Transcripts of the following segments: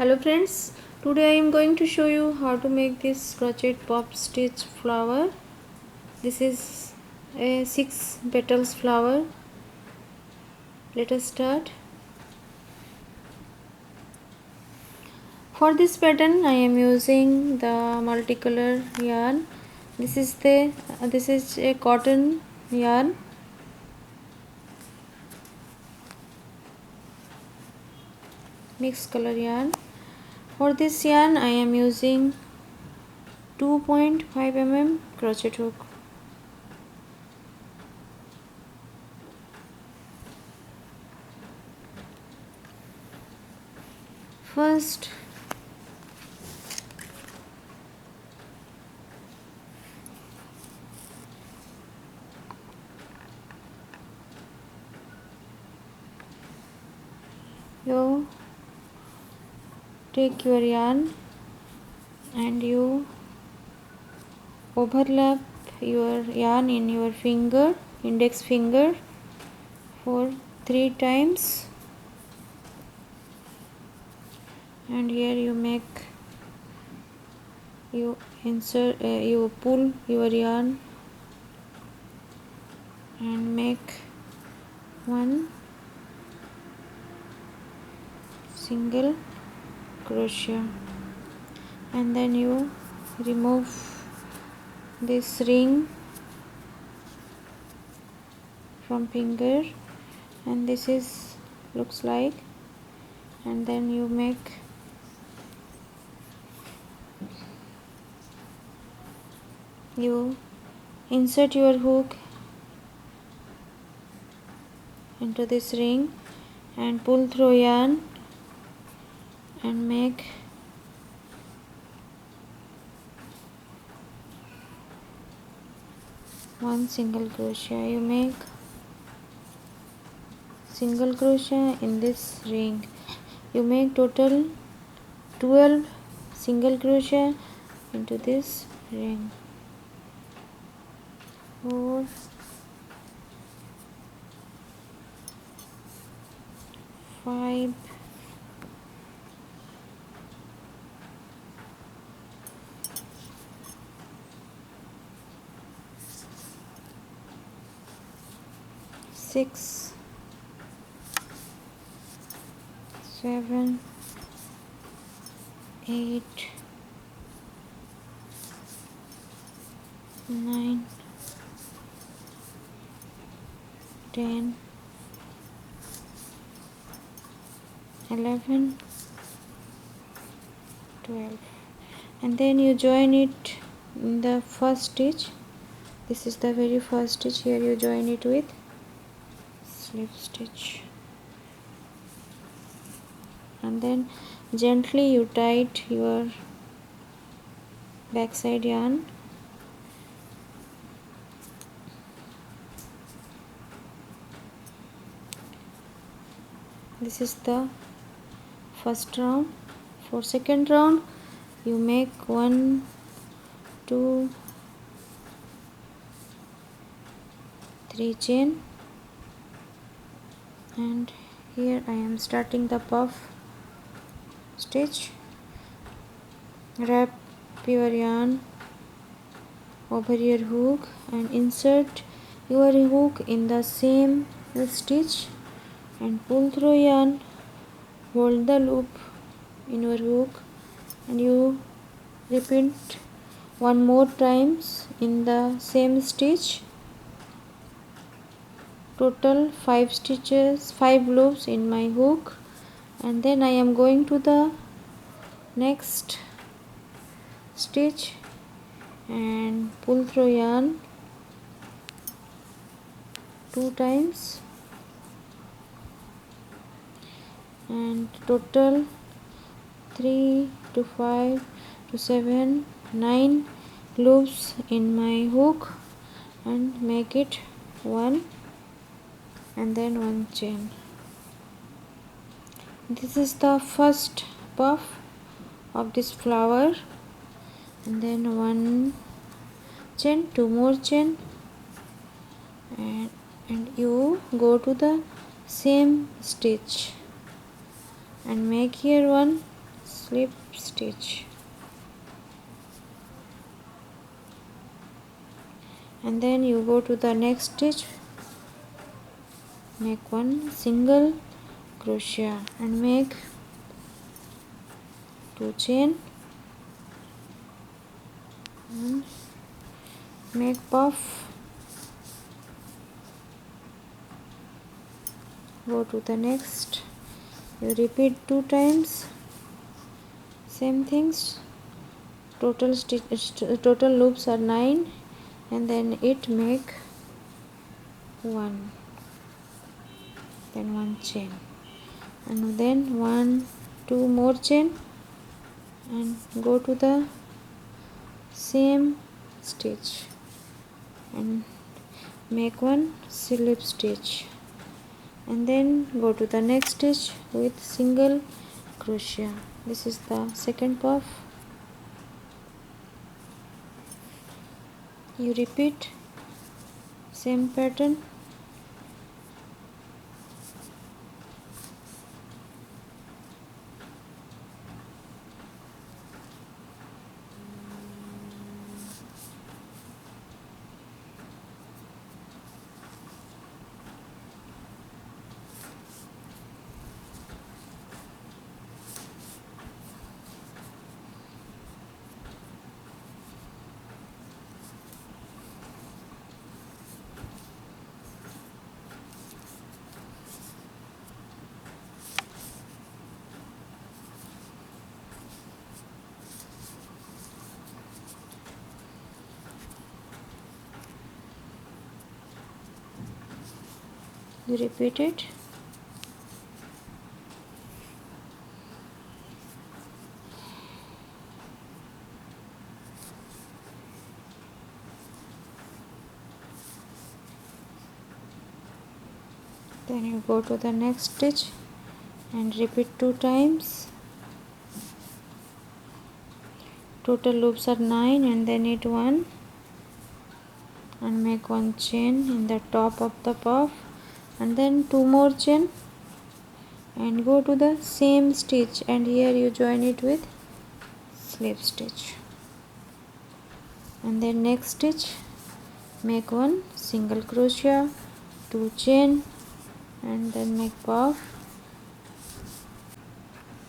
Hello friends, today I am going to show you how to make this crochet pop stitch flower. This is a 6 petals flower. Let us start. For this pattern I am using the multicolor yarn. This is a cotton yarn. Mixed color yarn. For this yarn I am using 2.5 mm crochet hook. First you take your yarn and you overlap your yarn in your index finger for 3 times, and here you pull your yarn and make one single crochet, and then you remove this ring from finger, and this is looks like, and then you insert your hook into this ring and pull through yarn and make one single crochet. You make single crochet in this ring. You make total 12 single crochet into this ring. 4, 5, 6, 7, 8, 9, 10, 11, 12, and then you join it in the first stitch. This is the very first stitch. Here you join it with slip stitch, and then gently you tight your backside yarn. This is the first round. For second round you make 1, 2, 3 chain, and here I am starting the puff stitch. Wrap your yarn over your hook and insert your hook in the same stitch and pull through yarn. Hold the loop in your hook and you repeat one more times in the same stitch. Total 5 stitches, 5 loops in my hook, and then I am going to the next stitch and pull through yarn 2 times, and total 3 to 5 to 7, 9 loops in my hook, and make it 1 and then 1 chain. This is the first puff of this flower, and then 1 chain, 2 more chain, and you go to the same stitch and make here one slip stitch, and then you go to the next stitch, make one single crochet and make 2 chain and make puff. Go to the next, you repeat 2 times same things. Total loops are 9, and then it make 1, then 1 chain, and then 1 2 more chain, and go to the same stitch and make one slip stitch, and then go to the next stitch with single crochet. This is the second puff. You repeat same pattern. You repeat it. Then you go to the next stitch and repeat 2 times. Total loops are 9, and then knit 1 and make 1 chain in the top of the puff, and then 2 more chain, and go to the same stitch, and here you join it with slip stitch, and then next stitch make 1 single crochet, 2 chain, and then make puff.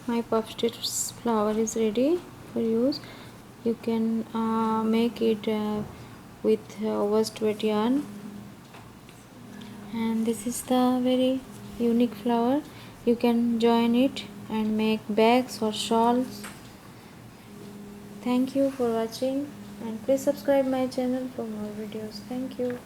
My puff stitch flower is ready for use. You can make it with worsted yarn, and this is the very unique flower. You can join it and make bags or shawls. Thank you for watching, and please subscribe my channel for more videos. Thank you.